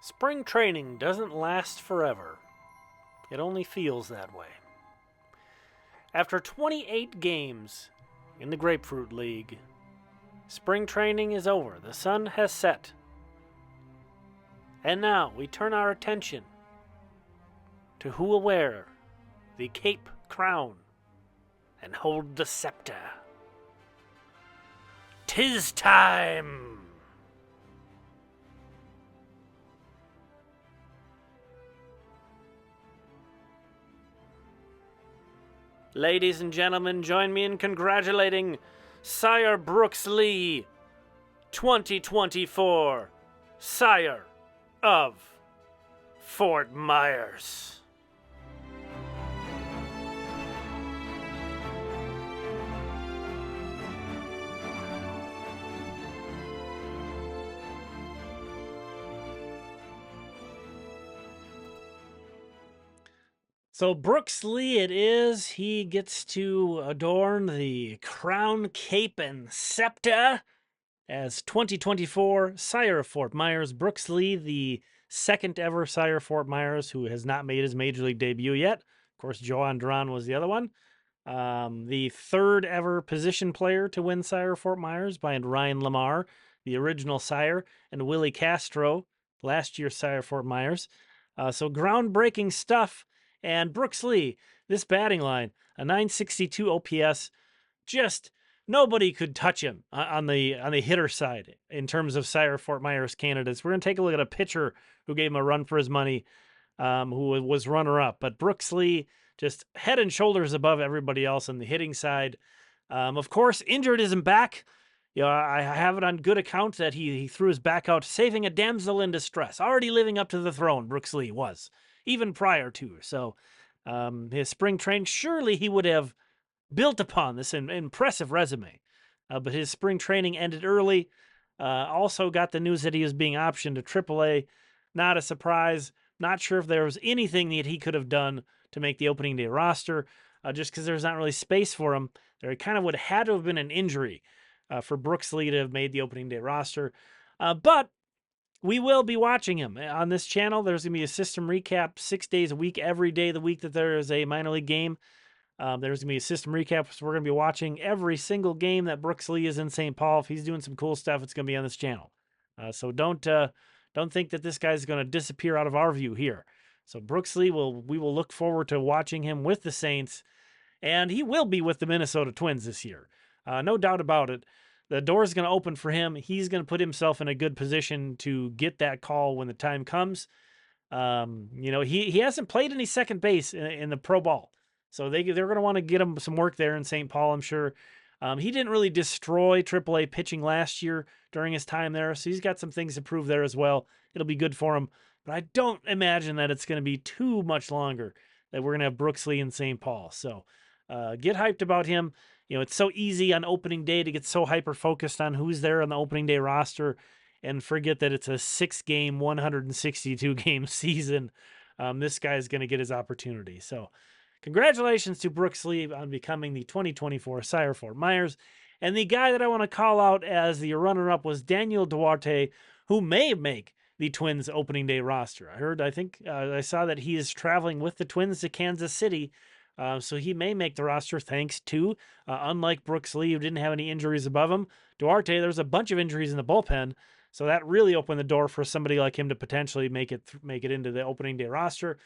Spring training doesn't last forever. It only feels that way. After 28 games in the Grapefruit League, spring training is over. The sun has set. And now we turn our attention to who will wear the Cape Crown and hold the scepter. 'Tis time! Ladies and gentlemen, join me in congratulating Sire Brooks Lee, 2024 Sire of Fort Myers. So Brooks Lee it is. He gets to adorn the crown, cape, and scepter as 2024 Sire of Fort Myers. Brooks Lee, the second ever Sire of Fort Myers, who has not made his Major League debut yet. Of course, Joan Duran was the other one. The third ever position player to win Sire of Fort Myers behind Ryan Lamar, the original Sire, and Willie Castro, last year's Sire of Fort Myers. So groundbreaking stuff. And Brooks Lee, this batting line, a 962 OPS, just nobody could touch him on the hitter side in terms of Sire Fort Myers candidates. We're going to take a look at a pitcher who gave him a run for his money, who was runner-up. But Brooks Lee, just head and shoulders above everybody else on the hitting side. Of course, injured isn't back. You know, I have it on good account that he threw his back out, saving a damsel in distress. Already living up to the throne, Brooks Lee was, even prior to. So his spring training, surely he would have built upon this impressive resume. But his spring training ended early. Also got the news that he was being optioned to AAA. Not a surprise. Not sure if there was anything that he could have done to make the opening day roster, just because there's not really space for him. There kind of would have had to have been an injury for Brooks Lee to have made the opening day roster. But we will be watching him on this channel. There's going to be a system recap 6 days a week, every day of the week that there is a minor league game. There's going to be a system recap, so we're going to be watching every single game that Brooks Lee is in St. Paul. If he's doing some cool stuff, it's going to be on this channel. So don't think that this guy's going to disappear out of our view here. So Brooks Lee, we will look forward to watching him with the Saints, and he will be with the Minnesota Twins this year. No doubt about it. The door is going to open for him. He's going to put himself in a good position to get that call when the time comes. He hasn't played any second base in the pro ball. So they're going to want to get him some work there in St. Paul, I'm sure. He didn't really destroy AAA pitching last year during his time there, so he's got some things to prove there as well. It'll be good for him. But I don't imagine that it's going to be too much longer that we're going to have Brooks Lee in St. Paul. So get hyped about him. You know, it's so easy on opening day to get so hyper-focused on who's there on the opening day roster and forget that it's a 6-game, 162-game season. This guy's going to get his opportunity. So congratulations to Brooks Lee on becoming the 2024 Sire Fort Myers. And the guy that I want to call out as the runner-up was Daniel Duarte, who may make the Twins opening day roster. I saw that he is traveling with the Twins to Kansas City. So he may make the roster thanks to, unlike Brooks Lee, who didn't have any injuries above him, Duarte, there was a bunch of injuries in the bullpen. So that really opened the door for somebody like him to potentially make it into the opening day roster.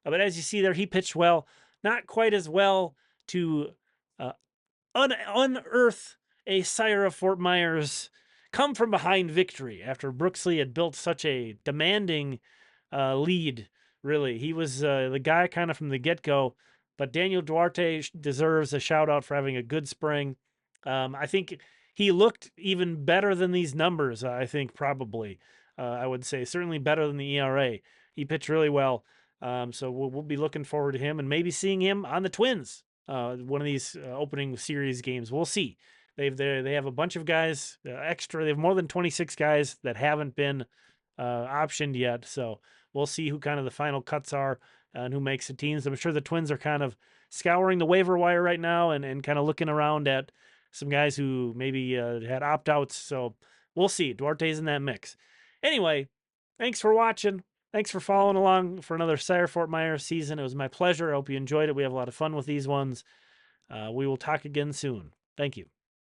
But as you see there, he pitched well. Not quite as well to unearth a Sire of Fort Myers come from behind victory after Brooks Lee had built such a demanding lead, really. He was the guy kind of from the get-go. But Daniel Duarte deserves a shout-out for having a good spring. I think he looked even better than these numbers, I think, probably. I would say. Certainly better than the ERA. He pitched really well. So we'll be looking forward to him and maybe seeing him on the Twins, one of these opening series games. We'll see. They have a bunch of guys extra. They have more than 26 guys that haven't been optioned yet. So we'll see who kind of the final cuts are and who makes the teams. I'm sure the Twins are kind of scouring the waiver wire right now and kind of looking around at some guys who maybe had opt-outs. So we'll see. Duarte's in that mix. Anyway, Thanks for watching. Thanks for following along for another Sire Fort Myers season. It was my pleasure. I hope you enjoyed it. We have a lot of fun with these ones. We will talk again soon. Thank you.